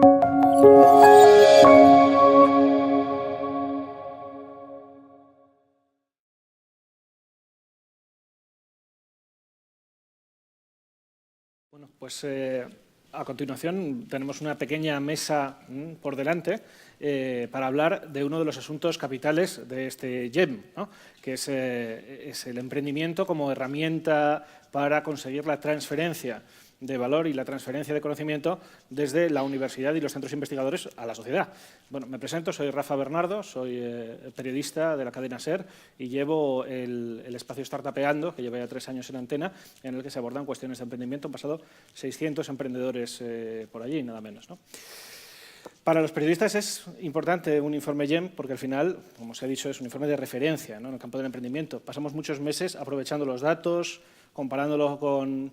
Bueno, pues a continuación tenemos una pequeña mesa por delante para hablar de uno de los asuntos capitales de este GEM, ¿no? Que es el emprendimiento como herramienta para conseguir la transferencia de valor y la transferencia de conocimiento desde la universidad y los centros investigadores a la sociedad. Bueno, me presento, soy Rafa Bernardo, soy periodista de la cadena SER y llevo el espacio Startupeando, que lleva ya 3 años en antena, en el que se abordan cuestiones de emprendimiento. Han pasado 600 emprendedores por allí, nada menos, ¿no? Para los periodistas es importante un informe GEM porque al final, como os he dicho, es un informe de referencia, ¿no?, en el campo del emprendimiento. Pasamos muchos meses aprovechando los datos, comparándolo con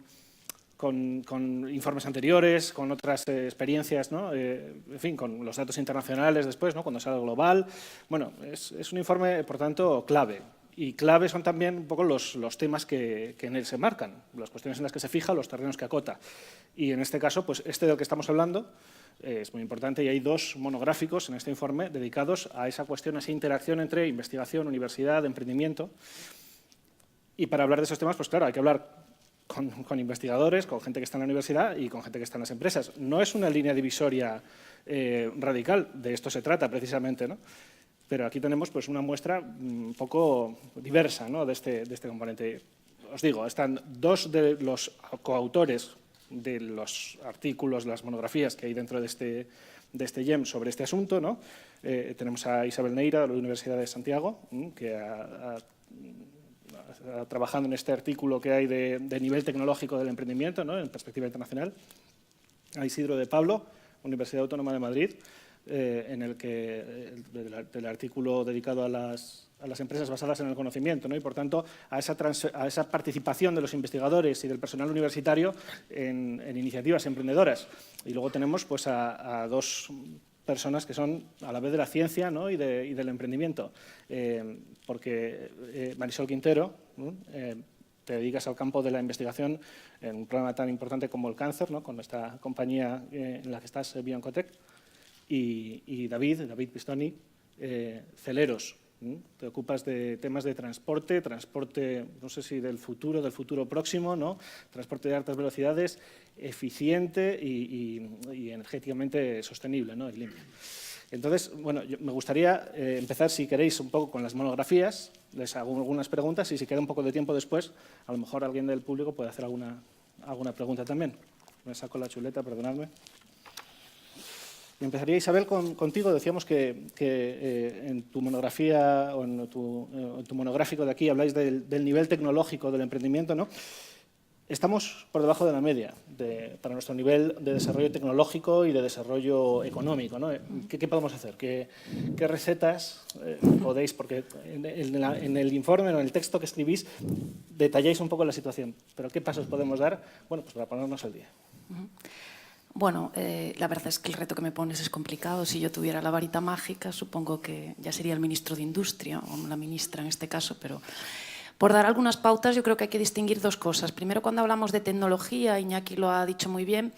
informes anteriores, con otras experiencias, ¿no? En fin, con los datos internacionales después, ¿no?, cuando sale global. Bueno, es un informe, por tanto, clave. Y clave son también un poco los temas que en él se marcan, las cuestiones en las que se fija, los terrenos que acota. Y en este caso, pues este del que estamos hablando es muy importante y hay 2 monográficos en este informe dedicados a esa cuestión, a esa interacción entre investigación, universidad, emprendimiento. Y para hablar de esos temas, pues claro, hay que hablar con investigadores, con gente que está en la universidad y con gente que está en las empresas. No es una línea divisoria radical, de esto se trata precisamente, ¿no? Pero aquí tenemos pues, una muestra un poco diversa, ¿no?, de este componente. Os digo, están 2 de los coautores de los artículos, las monografías que hay dentro de este GEM sobre este asunto, ¿no? Tenemos a Isabel Neira, de la Universidad de Santiago, que trabajando en este artículo que hay de nivel tecnológico del emprendimiento, ¿no?, en perspectiva internacional. A Isidro de Pablo, Universidad Autónoma de Madrid, en el que del artículo dedicado a las empresas basadas en el conocimiento, ¿no?, y por tanto a esa participación de los investigadores y del personal universitario en iniciativas emprendedoras. Y luego tenemos pues, a 2 personas que son a la vez de la ciencia, ¿no?, y del emprendimiento, porque Marisol Quintero, te dedicas al campo de la investigación en un problema tan importante como el cáncer, ¿no?, con esta compañía en la que estás, Bioncotec, y David Pistoni, Celeros. Te ocupas de temas de transporte, no sé si del futuro próximo, ¿no?, transporte de altas velocidades, eficiente y energéticamente sostenible, ¿no?, y limpio. Entonces, bueno, me gustaría empezar, si queréis, un poco con las monografías. Les hago algunas preguntas y si queda un poco de tiempo después, a lo mejor alguien del público puede hacer alguna pregunta también. Me saco la chuleta, perdonadme. Empezaría, Isabel, contigo. Decíamos que en tu monografía o en tu monográfico de aquí habláis del nivel tecnológico del emprendimiento, ¿no? Estamos por debajo de la media para nuestro nivel de desarrollo tecnológico y de desarrollo económico, ¿no? ¿Qué podemos hacer? ¿Qué recetas podéis? Porque en el informe, en el texto que escribís, detalláis un poco la situación. Pero ¿qué pasos podemos dar? Bueno, pues para ponernos al día. Bueno, la verdad es que el reto que me pones es complicado. Si yo tuviera la varita mágica, supongo que ya sería el ministro de Industria, o la ministra en este caso, pero por dar algunas pautas yo creo que hay que distinguir 2 cosas. Primero, cuando hablamos de tecnología, Iñaki lo ha dicho muy bien,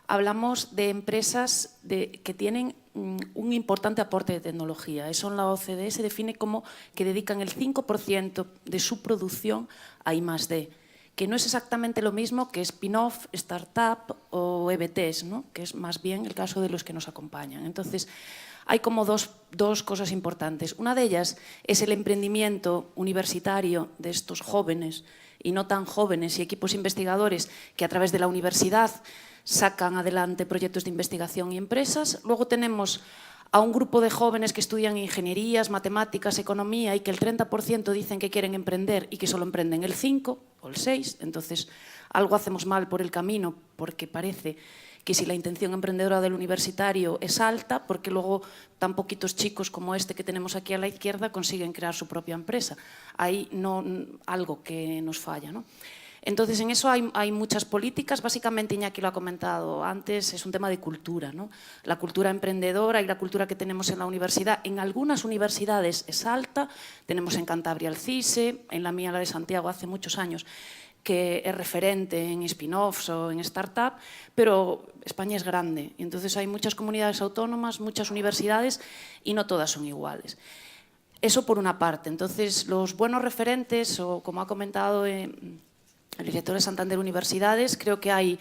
hablamos de empresas que tienen un importante aporte de tecnología. Eso en la OCDE se define como que dedican el 5% de su producción a I+D, que no es exactamente lo mismo que spin-off, startup o EBTs, ¿no?, que es más bien el caso de los que nos acompañan. Entonces, hay como dos cosas importantes. Una de ellas es el emprendimiento universitario de estos jóvenes y no tan jóvenes y equipos investigadores que a través de la universidad sacan adelante proyectos de investigación y empresas. Luego tenemos a un grupo de jóvenes que estudian ingenierías, matemáticas, economía y que el 30% dicen que quieren emprender y que solo emprenden el 5 o el 6. Entonces, algo hacemos mal por el camino porque parece que si la intención emprendedora del universitario es alta, porque luego tan poquitos chicos como este que tenemos aquí a la izquierda consiguen crear su propia empresa. Hay algo que nos falla, ¿no? Entonces, en eso hay muchas políticas. Básicamente, Iñaki lo ha comentado antes, es un tema de cultura, ¿no? La cultura emprendedora y la cultura que tenemos en la universidad. En algunas universidades es alta. Tenemos en Cantabria el CISE, en la mía, la de Santiago, hace muchos años. que é referente en spin-offs o en startup, pero España es grande y entonces hay muchas comunidades autónomas, muchas universidades y no todas son iguales. Eso por una parte. Entonces, los buenos referentes, o como ha comentado el director de Santander Universidades, creo que hay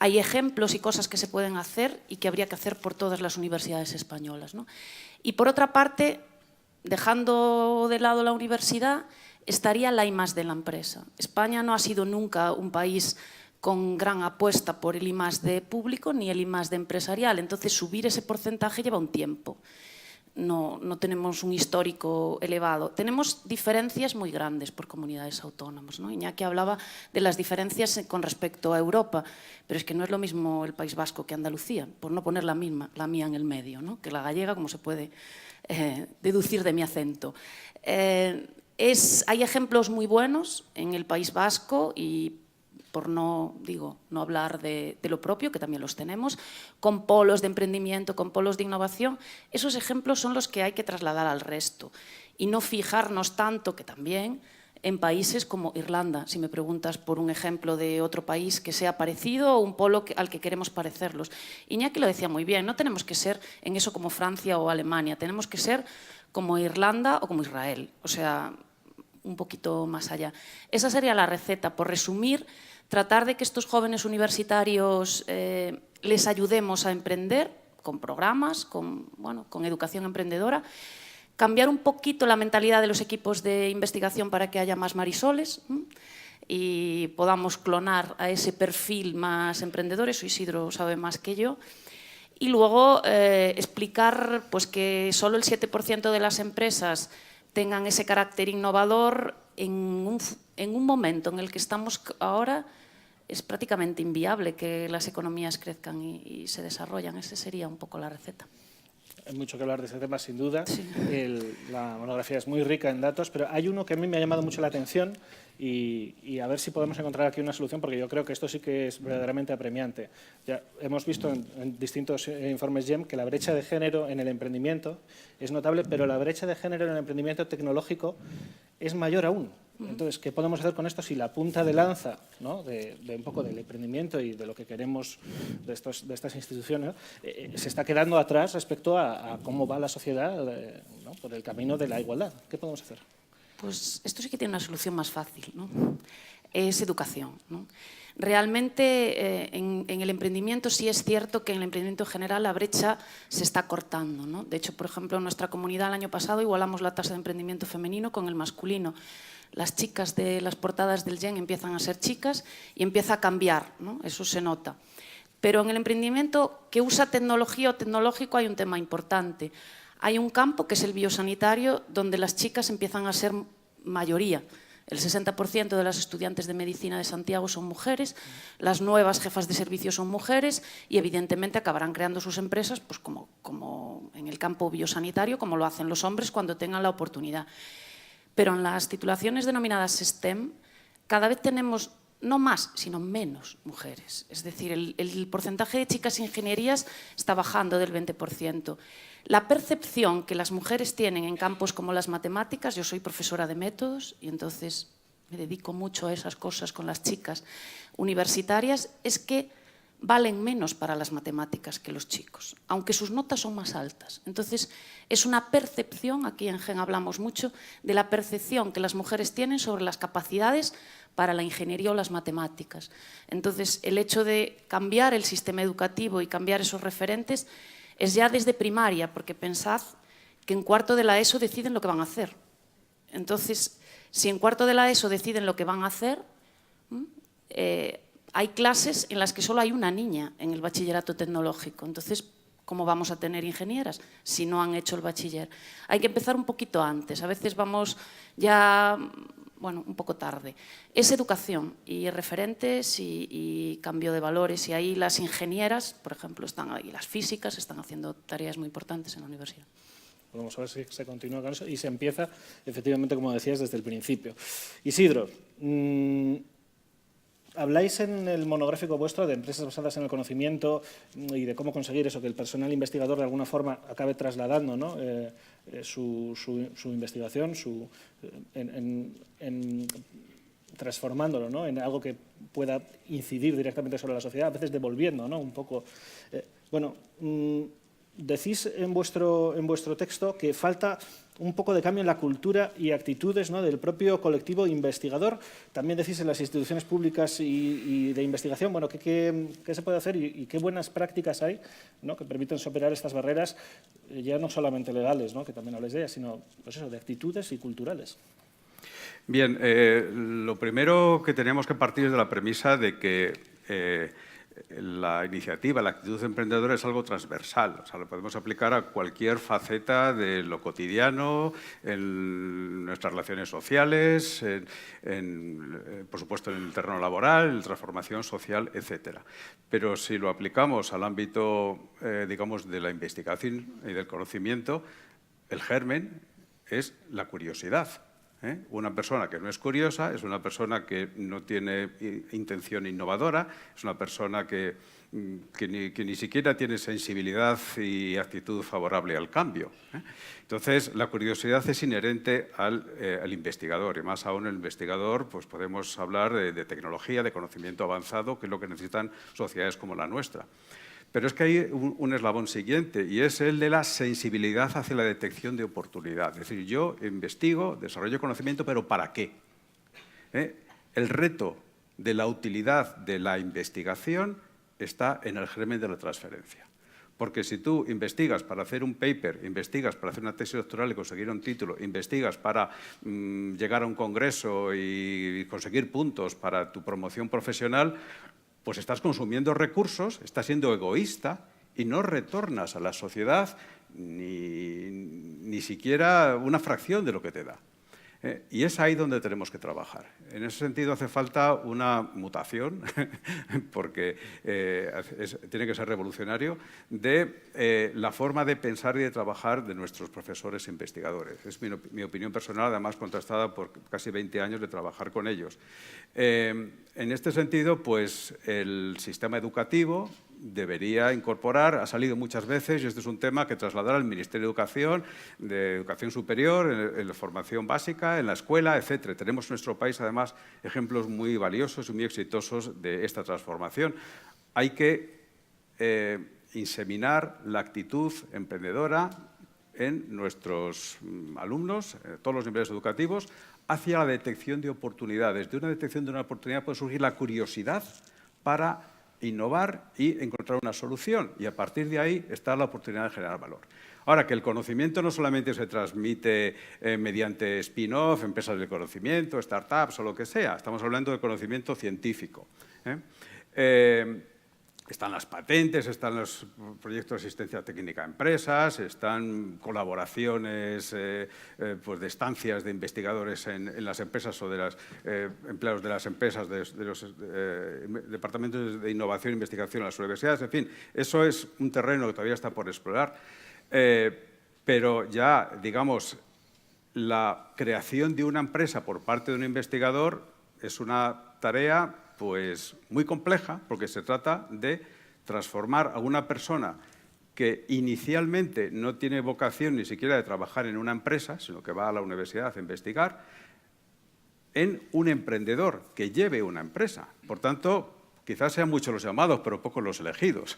ejemplos y cosas que se pueden hacer y que habría que hacer por todas las universidades españolas, ¿no? Y por otra parte, dejando de lado la universidad, estaría la I+D de la empresa. España no ha sido nunca un país con gran apuesta por el I+D público ni el I+D empresarial, entonces subir ese porcentaje lleva un tiempo. No tenemos un histórico elevado. Tenemos diferencias muy grandes por comunidades autónomas, ¿no? Iñaki hablaba de las diferencias con respecto a Europa, pero es que no es lo mismo el País Vasco que Andalucía, por no poner la mía en el medio, ¿no? Que la gallega, como se puede deducir de mi acento. Hay ejemplos muy buenos en el País Vasco y por no hablar de lo propio, que también los tenemos, con polos de emprendimiento, con polos de innovación. Esos ejemplos son los que hay que trasladar al resto y no fijarnos tanto, que también, en países como Irlanda, si me preguntas por un ejemplo de otro país que sea parecido o un polo al que queremos parecerlos. Iñaki lo decía muy bien, no tenemos que ser en eso como Francia o Alemania, tenemos que ser como Irlanda o como Israel, o sea, un poquito más allá. Esa sería la receta, por resumir. Tratar de que estos jóvenes universitarios les ayudemos a emprender con programas, con educación emprendedora, cambiar un poquito la mentalidad de los equipos de investigación para que haya más Marisoles y podamos clonar a ese perfil más emprendedor, eso Isidro sabe más que yo, y luego explicar pues, que solo el 7% de las empresas tengan ese carácter innovador en un momento en el que estamos ahora. Es prácticamente inviable que las economías crezcan y se desarrollan. Esa sería un poco la receta. Hay mucho que hablar de ese tema, sin duda. Sí. La monografía es muy rica en datos, pero hay uno que a mí me ha llamado mucho la atención y a ver si podemos encontrar aquí una solución, porque yo creo que esto sí que es verdaderamente apremiante. Ya hemos visto en distintos informes GEM que la brecha de género en el emprendimiento es notable, pero la brecha de género en el emprendimiento tecnológico es mayor aún. Entonces, ¿qué podemos hacer con esto si la punta de lanza, ¿no? de un poco del emprendimiento y de lo que queremos de estas instituciones se está quedando atrás respecto a cómo va la sociedad ¿no? por el camino de la igualdad? ¿Qué podemos hacer? Pues esto sí que tiene una solución más fácil, ¿no? Es educación, ¿no? Realmente en el emprendimiento sí es cierto que en el emprendimiento en general la brecha se está cortando, ¿no? De hecho, por ejemplo, en nuestra comunidad el año pasado igualamos la tasa de emprendimiento femenino con el masculino. Las chicas de las portadas del GEM empiezan a ser chicas y empieza a cambiar, ¿no? Eso se nota. Pero en el emprendimiento que usa tecnología o tecnológico hay un tema importante. Hay un campo que es el biosanitario donde las chicas empiezan a ser mayoría. El 60% de las estudiantes de medicina de Santiago son mujeres, las nuevas jefas de servicio son mujeres y evidentemente acabarán creando sus empresas pues como en el campo biosanitario, como lo hacen los hombres cuando tengan la oportunidad. Pero en las titulaciones denominadas STEM cada vez tenemos no más, sino menos mujeres. Es decir, el porcentaje de chicas ingenierías está bajando del 20%. La percepción que las mujeres tienen en campos como las matemáticas, yo soy profesora de métodos y entonces me dedico mucho a esas cosas con las chicas universitarias, es que valen menos para las matemáticas que los chicos, aunque sus notas son más altas. Entonces, es una percepción, aquí en GEN hablamos mucho, de la percepción que las mujeres tienen sobre las capacidades para la ingeniería o las matemáticas. Entonces, el hecho de cambiar el sistema educativo y cambiar esos referentes es ya desde primaria, porque pensad que en cuarto de la ESO deciden lo que van a hacer. Entonces, si en cuarto de la ESO deciden lo que van a hacer, hay clases en las que solo hay una niña en el bachillerato tecnológico. Entonces, ¿cómo vamos a tener ingenieras si no han hecho el bachiller? Hay que empezar un poquito antes. A veces vamos ya, bueno, un poco tarde. Es educación y referentes y cambio de valores. Y ahí las ingenieras, por ejemplo, están ahí, las físicas están haciendo tareas muy importantes en la universidad. Vamos a ver si se continúa con eso y se empieza, efectivamente, como decías, desde el principio. Isidro, habláis en el monográfico vuestro de empresas basadas en el conocimiento y de cómo conseguir eso, que el personal investigador de alguna forma acabe trasladando, ¿no? su investigación, transformándolo, ¿no?, en algo que pueda incidir directamente sobre la sociedad, a veces devolviendo, ¿no?, un poco. Decís en vuestro texto que falta un poco de cambio en la cultura y actitudes, ¿no?, del propio colectivo investigador. También decís en las instituciones públicas y de investigación, bueno, ¿qué se puede hacer y qué buenas prácticas hay, ¿no?, que permiten superar estas barreras, ya no solamente legales, ¿no?, que también habléis de ellas, sino pues eso, de actitudes y culturales? Bien, lo primero que tenemos que partir es de la premisa de que la iniciativa, la actitud emprendedora es algo transversal. O sea, lo podemos aplicar a cualquier faceta de lo cotidiano, en nuestras relaciones sociales, por supuesto en el terreno laboral, en la transformación social, etcétera. Pero si lo aplicamos al ámbito, digamos, de la investigación y del conocimiento, el germen es la curiosidad. Una persona que no es curiosa es una persona que no tiene intención innovadora, es una persona que ni siquiera tiene sensibilidad y actitud favorable al cambio. Entonces, la curiosidad es inherente al investigador, y más aún el investigador, pues podemos hablar de tecnología, de conocimiento avanzado, que es lo que necesitan sociedades como la nuestra. Pero es que hay un eslabón siguiente, y es el de la sensibilidad hacia la detección de oportunidad. Es decir, yo investigo, desarrollo conocimiento, pero ¿para qué? El reto de la utilidad de la investigación está en el germen de la transferencia. Porque si tú investigas para hacer un paper, investigas para hacer una tesis doctoral y conseguir un título, investigas para llegar a un congreso y conseguir puntos para tu promoción profesional, pues estás consumiendo recursos, estás siendo egoísta y no retornas a la sociedad ni siquiera una fracción de lo que te da. Y es ahí donde tenemos que trabajar. En ese sentido hace falta una mutación, porque tiene que ser revolucionario, de la forma de pensar y de trabajar de nuestros profesores e investigadores. Es mi opinión personal, además contrastada por casi 20 años de trabajar con ellos. En este sentido, pues el sistema educativo debería incorporar, ha salido muchas veces, y este es un tema que trasladar al Ministerio de Educación Superior, en la formación básica, en la escuela, etcétera. Tenemos en nuestro país, además, ejemplos muy valiosos y muy exitosos de esta transformación. Hay que inseminar la actitud emprendedora en nuestros alumnos, todos los niveles educativos, hacia la detección de oportunidades. De una detección de una oportunidad puede surgir la curiosidad para innovar y encontrar una solución, y a partir de ahí está la oportunidad de generar valor. Ahora, que el conocimiento no solamente se transmite mediante spin-off, empresas de conocimiento, startups o lo que sea, estamos hablando de conocimiento científico. Están las patentes, están los proyectos de asistencia técnica a empresas, están colaboraciones pues de estancias de investigadores en las empresas o de los empleados de las empresas, de los departamentos de innovación e investigación en las universidades. En fin, eso es un terreno que todavía está por explorar. Pero ya, digamos, la creación de una empresa por parte de un investigador es una tarea pues muy compleja, porque se trata de transformar a una persona que inicialmente no tiene vocación ni siquiera de trabajar en una empresa, sino que va a la universidad a investigar, en un emprendedor que lleve una empresa. Por tanto, quizás sean muchos los llamados, pero pocos los elegidos.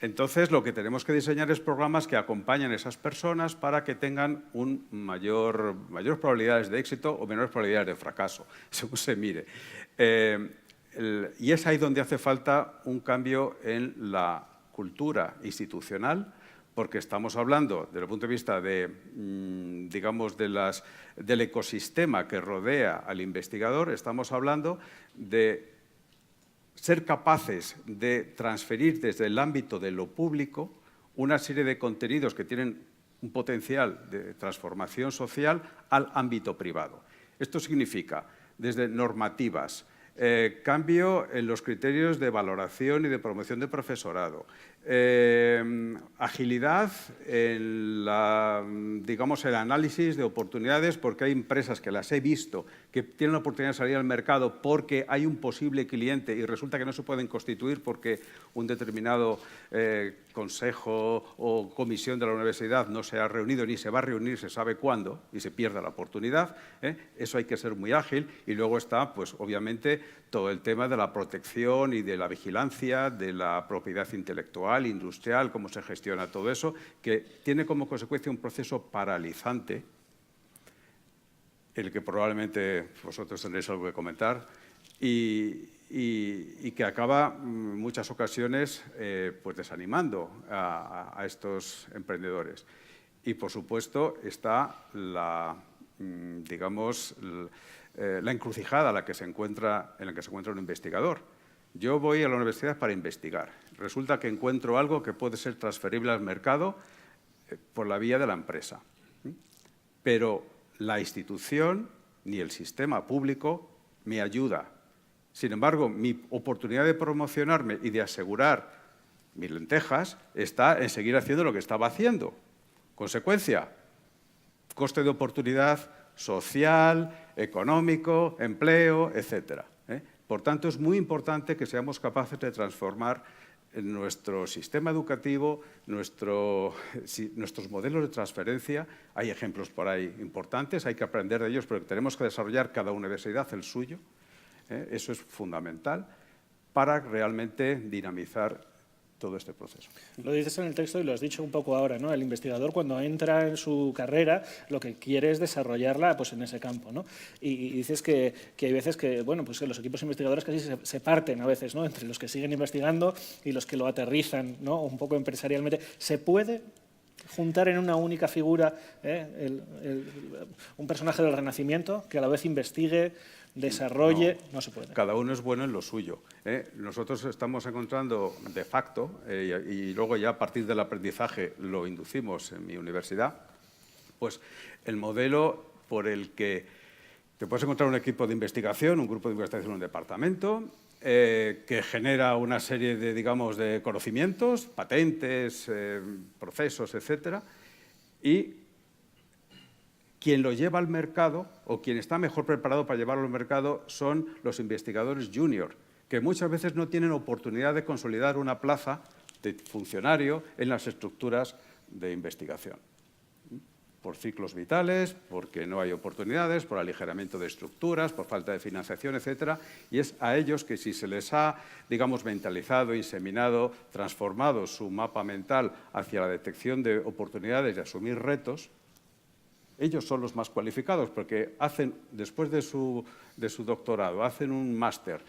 Entonces, lo que tenemos que diseñar es programas que acompañen a esas personas para que tengan mayores probabilidades de éxito o menores probabilidades de fracaso, según se mire. Y es ahí donde hace falta un cambio en la cultura institucional, porque estamos hablando, desde el punto de vista digamos, del ecosistema que rodea al investigador, estamos hablando de ser capaces de transferir desde el ámbito de lo público una serie de contenidos que tienen un potencial de transformación social al ámbito privado. Esto significa desde normativas, cambio en los criterios de valoración y de promoción de profesorado, Agilidad en digamos, el análisis de oportunidades, porque hay empresas que las he visto que tienen la oportunidad de salir al mercado porque hay un posible cliente y resulta que no se pueden constituir porque un determinado consejo o comisión de la universidad no se ha reunido ni se va a reunir, se sabe cuándo, y se pierde la oportunidad. Eso hay que ser muy ágil. Y luego está, pues, obviamente, todo el tema de la protección y de la vigilancia de la propiedad intelectual, industrial, cómo se gestiona todo eso, que tiene como consecuencia un proceso paralizante, el que probablemente vosotros tendréis algo que comentar, y que acaba en muchas ocasiones pues desanimando a estos emprendedores. Y, por supuesto, está digamos, la encrucijada en la que se encuentra un investigador. Yo voy a la universidad para investigar. Resulta que encuentro algo que puede ser transferible al mercado por la vía de la empresa. Pero la institución ni el sistema público me ayuda. Sin embargo, mi oportunidad de promocionarme y de asegurar mis lentejas está en seguir haciendo lo que estaba haciendo. Consecuencia, coste de oportunidad social, económico, empleo, etcétera. Por tanto, es muy importante que seamos capaces de transformar nuestro sistema educativo, nuestros modelos de transferencia. Hay ejemplos por ahí importantes, hay que aprender de ellos, pero tenemos que desarrollar cada universidad el suyo. Eso es fundamental para realmente dinamizar todo este proceso. Lo dices en el texto y lo has dicho un poco ahora, ¿no? El investigador, cuando entra en su carrera, lo que quiere es desarrollarla, pues, en ese campo, ¿no? Y dices que hay veces que, bueno, pues, que los equipos investigadores casi se parten a veces, ¿no? Entre los que siguen investigando y los que lo aterrizan, ¿no? Un poco empresarialmente. ¿Se puede juntar en una única figura un personaje del Renacimiento que a la vez investigue, desarrolle? No se puede. Cada uno es bueno en lo suyo. Nosotros estamos encontrando de facto, y luego ya a partir del aprendizaje lo inducimos en mi universidad, pues el modelo por el que te puedes encontrar un equipo de investigación, un grupo de investigación en un departamento, que genera una serie de, digamos, de conocimientos, patentes, procesos, etcétera, y quien lo lleva al mercado o quien está mejor preparado para llevarlo al mercado son los investigadores junior, que muchas veces no tienen oportunidad de consolidar una plaza de funcionario en las estructuras de investigación. Por ciclos vitales, porque no hay oportunidades, por aligeramiento de estructuras, por falta de financiación, etcétera. Y es a ellos que, si se les ha, digamos, mentalizado, inseminado, transformado su mapa mental hacia la detección de oportunidades y asumir retos, ellos son los más cualificados porque hacen, después de su doctorado, hacen un máster,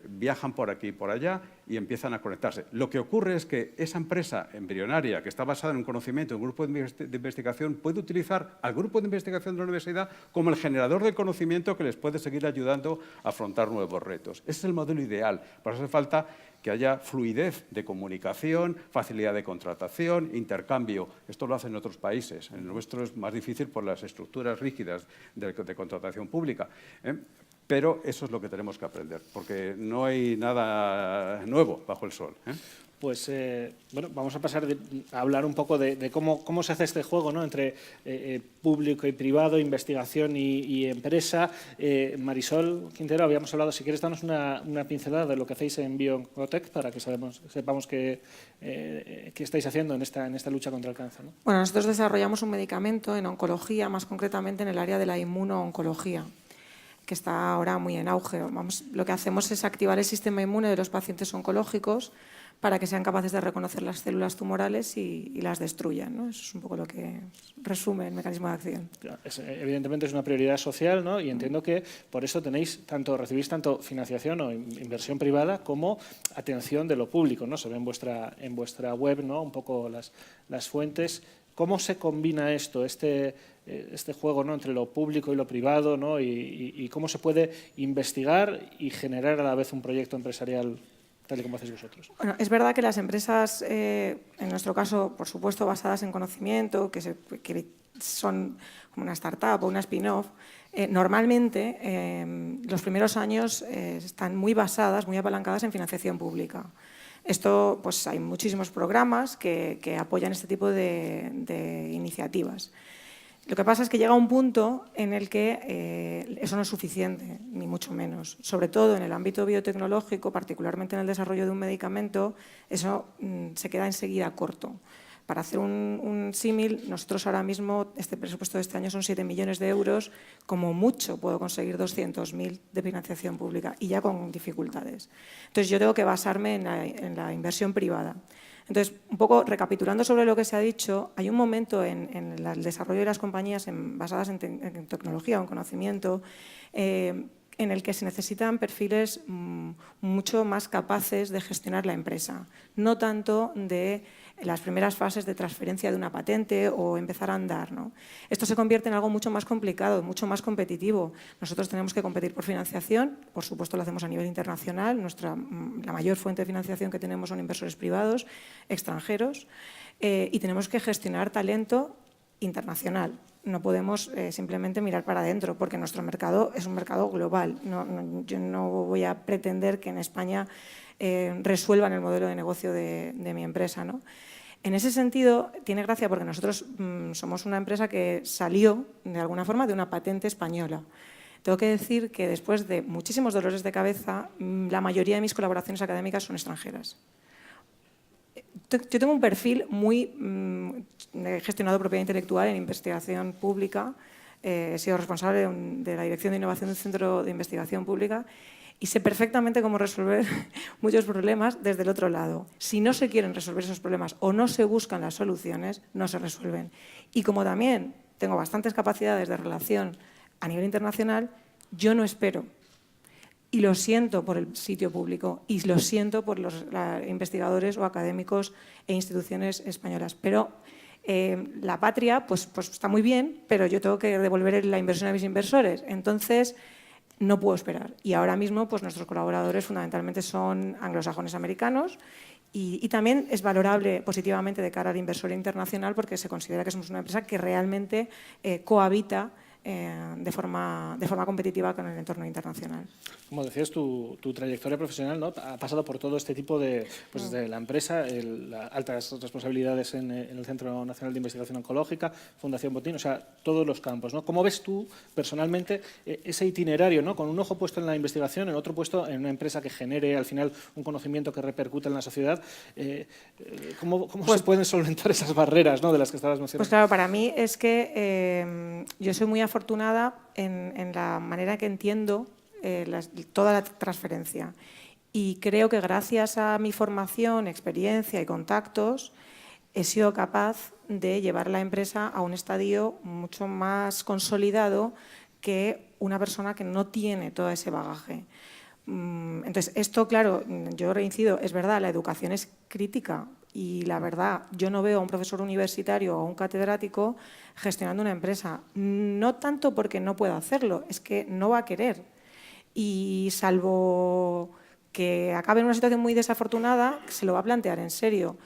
viajan por aquí y por allá y empiezan a conectarse. Lo que ocurre es que esa empresa embrionaria, que está basada en un conocimiento, en un grupo de investigación, puede utilizar al grupo de investigación de la universidad como el generador de conocimiento que les puede seguir ayudando a afrontar nuevos retos. Ese es el modelo ideal. Por eso hace falta que haya fluidez de comunicación, facilidad de contratación, intercambio. Esto lo hacen en otros países. En el nuestro es más difícil por las estructuras rígidas de contratación pública. Pero eso es lo que tenemos que aprender, porque no hay nada nuevo bajo el sol. Pues, bueno, vamos a pasar a hablar un poco de cómo se hace este juego, ¿no? Entre público y privado, investigación y empresa. Marisol Quintero, habíamos hablado, si quieres, danos una pincelada de lo que hacéis en Bioncotec para que sepamos qué estáis haciendo en esta lucha contra el cáncer, ¿no? Bueno, nosotros desarrollamos un medicamento en oncología, más concretamente en el área de la inmunooncología, que está ahora muy en auge. Lo que hacemos es activar el sistema inmune de los pacientes oncológicos para que sean capaces de reconocer las células tumorales y las destruyan, ¿no? Eso es un poco lo que resume el mecanismo de acción. Evidentemente es una prioridad social, ¿no? Y entiendo que por eso recibís tanto financiación o inversión privada como atención de lo público, ¿no? Se ve en vuestra web, ¿no? Un poco las fuentes. ¿Cómo se combina esto, este juego, ¿no? Entre lo público y lo privado, ¿no? Y cómo se puede investigar y generar a la vez un proyecto empresarial tal y como hacéis vosotros? Bueno, es verdad que las empresas, en nuestro caso, por supuesto, basadas en conocimiento, que son como una startup o una spin-off, normalmente los primeros años están muy basadas, muy apalancadas en financiación pública. Esto, pues hay muchísimos programas que apoyan este tipo de iniciativas. Lo que pasa es que llega un punto en el que eso no es suficiente, ni mucho menos. Sobre todo en el ámbito biotecnológico, particularmente en el desarrollo de un medicamento, eso se queda enseguida corto. Para hacer un símil, nosotros ahora mismo, este presupuesto de este año son 7 millones de euros, como mucho puedo conseguir 200.000 de financiación pública y ya con dificultades. Entonces yo tengo que basarme en la inversión privada. Entonces, un poco recapitulando sobre lo que se ha dicho, hay un momento en el desarrollo de las compañías basadas en tecnología o en conocimiento en el que se necesitan perfiles mucho más capaces de gestionar la empresa, no tanto de las primeras fases de transferencia de una patente o empezar a andar, ¿no? Esto se convierte en algo mucho más complicado, mucho más competitivo. Nosotros tenemos que competir por financiación, por supuesto lo hacemos a nivel internacional, la mayor fuente de financiación que tenemos son inversores privados, extranjeros, y tenemos que gestionar talento internacional. No podemos simplemente mirar para adentro, porque nuestro mercado es un mercado global. Yo no voy a pretender que en España resuelvan el modelo de negocio de mi empresa, ¿no? En ese sentido, tiene gracia porque nosotros somos una empresa que salió, de alguna forma, de una patente española. Tengo que decir que después de muchísimos dolores de cabeza, la mayoría de mis colaboraciones académicas son extranjeras. Yo tengo un perfil muy gestionado propiedad intelectual en investigación pública. He sido responsable de la Dirección de Innovación del Centro de Investigación Pública y sé perfectamente cómo resolver muchos problemas desde el otro lado. Si no se quieren resolver esos problemas o no se buscan las soluciones, no se resuelven. Y como también tengo bastantes capacidades de relación a nivel internacional, yo no espero. Y lo siento por el sitio público y lo siento por los investigadores o académicos e instituciones españolas. Pero la patria pues está muy bien, pero yo tengo que devolver la inversión a mis inversores. Entonces, no puedo esperar. Y ahora mismo pues nuestros colaboradores fundamentalmente son anglosajones americanos y también es valorable positivamente de cara al inversor internacional porque se considera que somos una empresa que realmente cohabita de forma competitiva con el entorno internacional. Como decías, tu trayectoria profesional, ¿no?, ha pasado por todo este tipo de, pues de la empresa, altas responsabilidades en el Centro Nacional de Investigación Oncológica, Fundación Botín, o sea, todos los campos, ¿no? ¿Cómo ves tú personalmente ese itinerario, ¿no?, con un ojo puesto en la investigación, en otro puesto en una empresa que genere al final un conocimiento que repercute en la sociedad? ¿Cómo se pueden solventar esas barreras, ¿no?, de las que estabas mencionando? Pues claro, para mí es que yo soy muy afortunada en la manera que entiendo toda la transferencia. Y creo que gracias a mi formación, experiencia y contactos, he sido capaz de llevar la empresa a un estadio mucho más consolidado que una persona que no tiene todo ese bagaje. Entonces, esto, claro, yo reincido, es verdad, la educación es crítica y la verdad, yo no veo a un profesor universitario o a un catedrático gestionando una empresa, no tanto porque no pueda hacerlo, es que no va a querer. Y salvo que acabe en una situación muy desafortunada, se lo va a plantear en serio.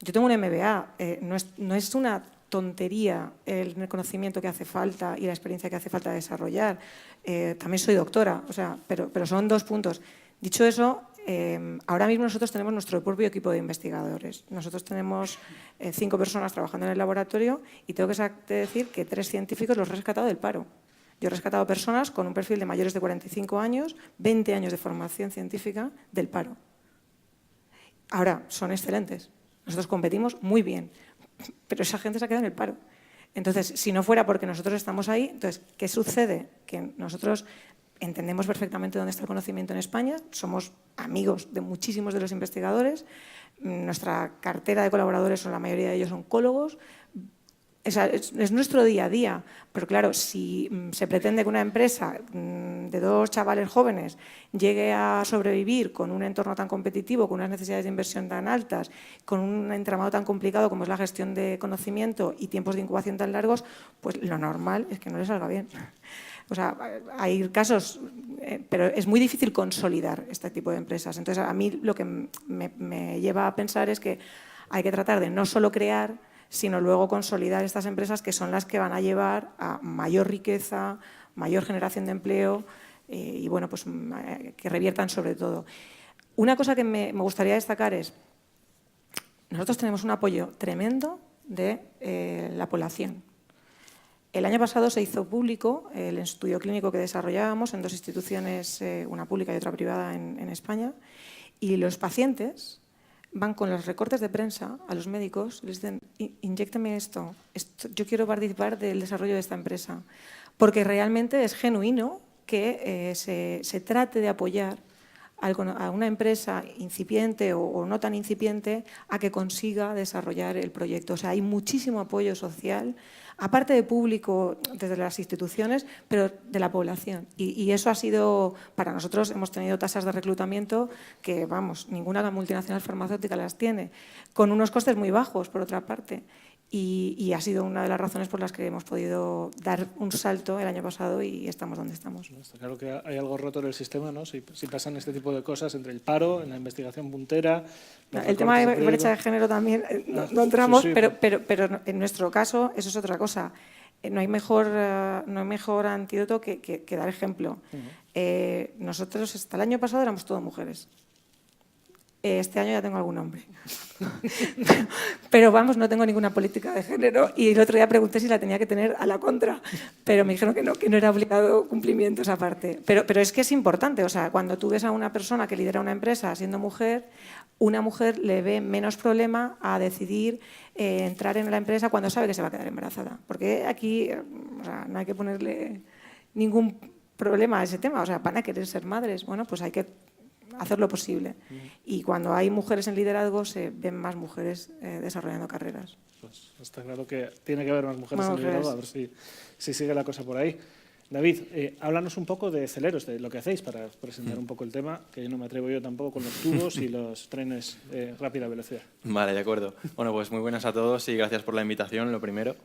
Yo tengo un MBA, no es una tontería el conocimiento que hace falta y la experiencia que hace falta desarrollar. También soy doctora, o sea, pero son dos puntos. Dicho eso, ahora mismo nosotros tenemos nuestro propio equipo de investigadores. Nosotros tenemos 5 personas trabajando en el laboratorio y tengo que decir que 3 científicos los he rescatado del paro. Yo he rescatado personas con un perfil de mayores de 45 años, 20 años de formación científica del paro. Ahora, son excelentes. Nosotros competimos muy bien, pero esa gente se ha quedado en el paro. Entonces, si no fuera porque nosotros estamos ahí, entonces, ¿qué sucede? Que nosotros entendemos perfectamente dónde está el conocimiento en España, somos amigos de muchísimos de los investigadores, nuestra cartera de colaboradores son la mayoría de ellos oncólogos. Es nuestro día a día, pero claro, si se pretende que una empresa de 2 chavales jóvenes llegue a sobrevivir con un entorno tan competitivo, con unas necesidades de inversión tan altas, con un entramado tan complicado como es la gestión de conocimiento y tiempos de incubación tan largos, pues lo normal es que no les salga bien. O sea, hay casos, pero es muy difícil consolidar este tipo de empresas. Entonces, a mí lo que me lleva a pensar es que hay que tratar de no solo crear, sino luego consolidar estas empresas que son las que van a llevar a mayor riqueza, mayor generación de empleo y bueno, pues que reviertan sobre todo. Una cosa que me gustaría destacar es, nosotros tenemos un apoyo tremendo de la población. El año pasado se hizo público el estudio clínico que desarrollábamos en 2 instituciones, una pública y otra privada en España, y los pacientes van con los recortes de prensa a los médicos y les dicen: inyécteme esto, yo quiero participar del desarrollo de esta empresa, porque realmente es genuino que se trate de apoyar a una empresa incipiente o no tan incipiente a que consiga desarrollar el proyecto. O sea, hay muchísimo apoyo social, aparte de público desde las instituciones, pero de la población. Y eso ha sido, para nosotros hemos tenido tasas de reclutamiento que, vamos, ninguna multinacional farmacéutica las tiene, con unos costes muy bajos, por otra parte. Y ha sido una de las razones por las que hemos podido dar un salto el año pasado y estamos donde estamos. Está claro que hay algo roto en el sistema, ¿no? Si pasan este tipo de cosas entre el paro, en la investigación puntera... El tema de brecha de género también no entramos, sí. Pero en nuestro caso eso es otra cosa. No hay mejor antídoto que dar ejemplo. Nosotros hasta el año pasado éramos todas mujeres. Este año ya tengo algún hombre. Pero vamos, no tengo ninguna política de género y el otro día pregunté si la tenía que tener a la contra, pero me dijeron que no era obligado cumplimiento esa parte. Pero es que es importante, o sea, cuando tú ves a una persona que lidera una empresa siendo mujer, una mujer le ve menos problema a decidir entrar en la empresa cuando sabe que se va a quedar embarazada. Porque aquí o sea, no hay que ponerle ningún problema a ese tema, o sea, van a querer ser madres, bueno, pues hay que hacer lo posible. Y cuando hay mujeres en liderazgo, se ven más mujeres desarrollando carreras. Pues está claro que tiene que haber más mujeres en liderazgo, a ver si sigue la cosa por ahí. David, háblanos un poco de Celeros, de lo que hacéis para presentar un poco el tema, que no me atrevo yo tampoco con los tubos y los trenes rápida velocidad. Vale, de acuerdo. Bueno, pues muy buenas a todos y gracias por la invitación, lo primero.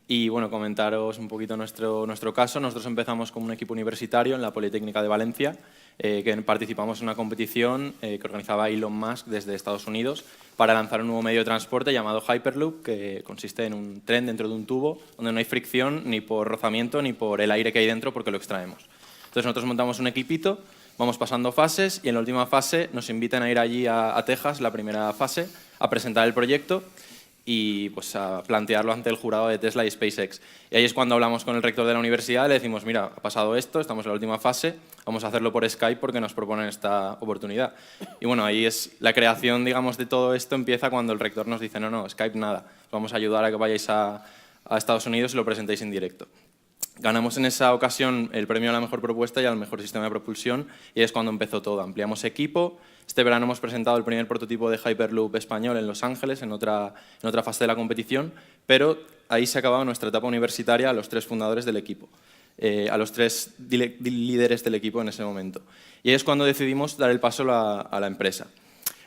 Y bueno, comentaros un poquito nuestro caso. Nosotros empezamos como un equipo universitario en la Politécnica de Valencia, que participamos en una competición que organizaba Elon Musk desde Estados Unidos para lanzar un nuevo medio de transporte llamado Hyperloop, que consiste en un tren dentro de un tubo donde no hay fricción ni por rozamiento ni por el aire que hay dentro porque lo extraemos. Entonces nosotros montamos un equipito, vamos pasando fases y en la última fase nos invitan a ir allí a Texas, la primera fase, a presentar el proyecto y pues a plantearlo ante el jurado de Tesla y SpaceX. Y ahí es cuando hablamos con el rector de la universidad, le decimos, mira, ha pasado esto, estamos en la última fase, vamos a hacerlo por Skype porque nos proponen esta oportunidad. Y bueno, ahí es la creación, digamos, de todo esto empieza cuando el rector nos dice, no, Skype nada, os vamos a ayudar a que vayáis a Estados Unidos y lo presentéis en directo. Ganamos en esa ocasión el premio a la mejor propuesta y al mejor sistema de propulsión y es cuando empezó todo. Ampliamos equipo. Este verano hemos presentado el primer prototipo de Hyperloop español en Los Ángeles, en otra fase de la competición, pero ahí se acababa nuestra etapa universitaria a los 3 fundadores del equipo, a los 3 líderes del equipo en ese momento. Y ahí es cuando decidimos dar el paso a la empresa.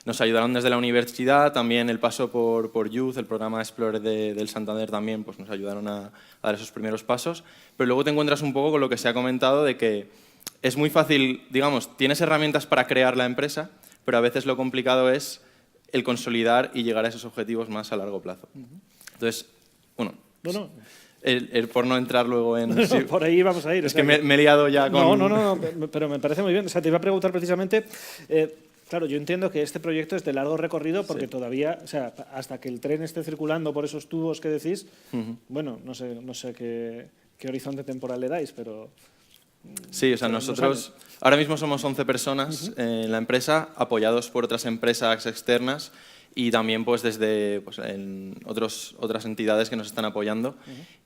Nos ayudaron desde la universidad, también el paso por Youth, el programa Explorer del Santander también, pues nos ayudaron a dar esos primeros pasos. Pero luego te encuentras un poco con lo que se ha comentado de que es muy fácil, digamos, tienes herramientas para crear la empresa, pero a veces lo complicado es el consolidar y llegar a esos objetivos más a largo plazo. Entonces, bueno, por no entrar luego en... Sí. Por ahí vamos a ir. Es que me he liado ya con... No, pero me parece muy bien. O sea, te iba a preguntar precisamente... Claro, yo entiendo que este proyecto es de largo recorrido porque todavía, o sea, hasta que el tren esté circulando por esos tubos que decís, bueno, no sé qué horizonte temporal le dais, pero... Sí, o sea, nosotros ahora mismo somos 11 personas en la empresa, apoyados por otras empresas externas y también pues desde en otras entidades que nos están apoyando.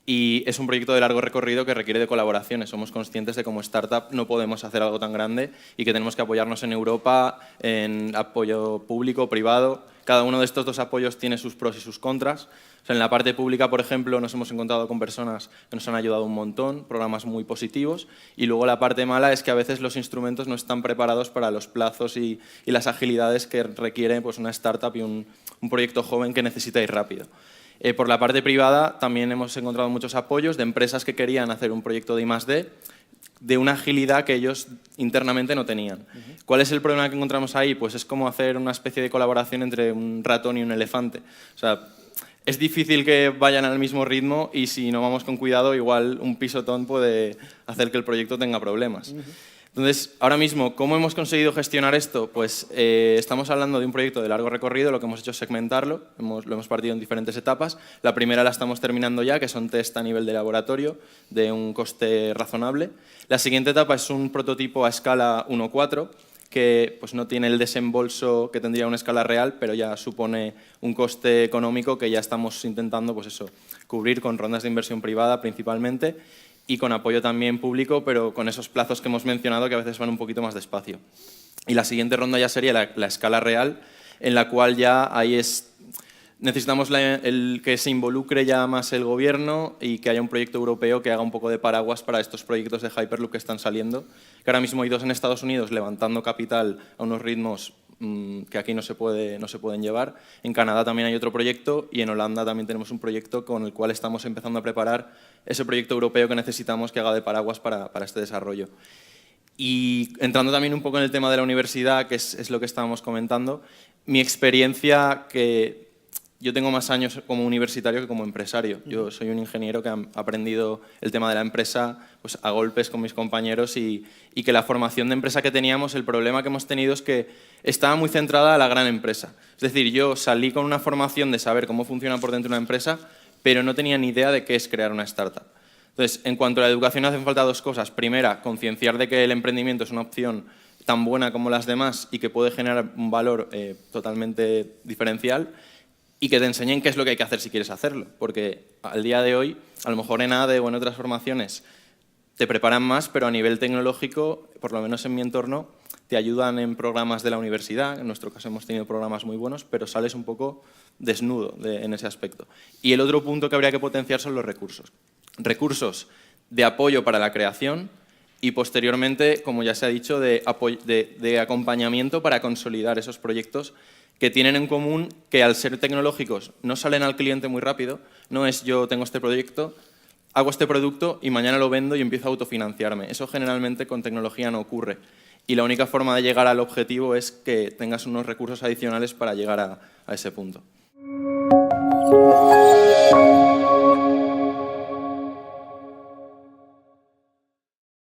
Y es un proyecto de largo recorrido que requiere de colaboraciones. Somos conscientes de que como startup no podemos hacer algo tan grande y que tenemos que apoyarnos en Europa en apoyo público, privado. Cada uno de estos 2 apoyos tiene sus pros y sus contras. O sea, en la parte pública, por ejemplo, nos hemos encontrado con personas que nos han ayudado un montón, programas muy positivos, y luego la parte mala es que a veces los instrumentos no están preparados para los plazos y las agilidades que requiere pues, una startup y un proyecto joven que necesita ir rápido. Por la parte privada también hemos encontrado muchos apoyos de empresas que querían hacer un proyecto de I+D de una agilidad que ellos internamente no tenían. ¿Cuál es el problema que encontramos ahí? Pues es como hacer una especie de colaboración entre un ratón y un elefante. O sea, es difícil que vayan al mismo ritmo y si no vamos con cuidado, igual un pisotón puede hacer que el proyecto tenga problemas. Entonces, ahora mismo, ¿cómo hemos conseguido gestionar esto? Pues estamos hablando de un proyecto de largo recorrido, lo que hemos hecho es segmentarlo, lo hemos partido en diferentes etapas. La primera la estamos terminando ya, que son test a nivel de laboratorio, de un coste razonable. La siguiente etapa es un prototipo a escala 1.4, que pues, no tiene el desembolso que tendría una escala real, pero ya supone un coste económico que ya estamos intentando pues eso, cubrir con rondas de inversión privada principalmente, y con apoyo también público, pero con esos plazos que hemos mencionado que a veces van un poquito más despacio. Y la siguiente ronda ya sería la escala real, en la cual ya ahí necesitamos que se involucre ya más el gobierno y que haya un proyecto europeo que haga un poco de paraguas para estos proyectos de Hyperloop que están saliendo, que ahora mismo hay 2 en Estados Unidos levantando capital a unos ritmos que aquí no se pueden llevar. En Canadá también hay otro proyecto y en Holanda también tenemos un proyecto con el cual estamos empezando a preparar ese proyecto europeo que necesitamos que haga de paraguas para este desarrollo. Y entrando también un poco en el tema de la universidad, que es lo que estábamos comentando, mi experiencia, que yo tengo más años como universitario que como empresario. Yo soy un ingeniero que ha aprendido el tema de la empresa pues, a golpes con mis compañeros y que la formación de empresa que teníamos, el problema que hemos tenido es que estaba muy centrada a la gran empresa. Es decir, yo salí con una formación de saber cómo funciona por dentro una empresa, pero no tenía ni idea de qué es crear una startup. Entonces, en cuanto a la educación hacen falta 2 cosas. Primera, concienciar de que el emprendimiento es una opción tan buena como las demás y que puede generar un valor totalmente diferencial, y que te enseñen qué es lo que hay que hacer si quieres hacerlo. Porque al día de hoy, a lo mejor en ADE o en otras formaciones, te preparan más, pero a nivel tecnológico, por lo menos en mi entorno, te ayudan en programas de la universidad. En nuestro caso hemos tenido programas muy buenos, pero sales un poco desnudo en ese aspecto. Y el otro punto que habría que potenciar son los recursos. Recursos de apoyo para la creación y posteriormente, como ya se ha dicho, de acompañamiento para consolidar esos proyectos que tienen en común que al ser tecnológicos no salen al cliente muy rápido. No es yo tengo este proyecto, hago este producto y mañana lo vendo y empiezo a autofinanciarme. Eso generalmente con tecnología no ocurre. Y la única forma de llegar al objetivo es que tengas unos recursos adicionales para llegar a ese punto.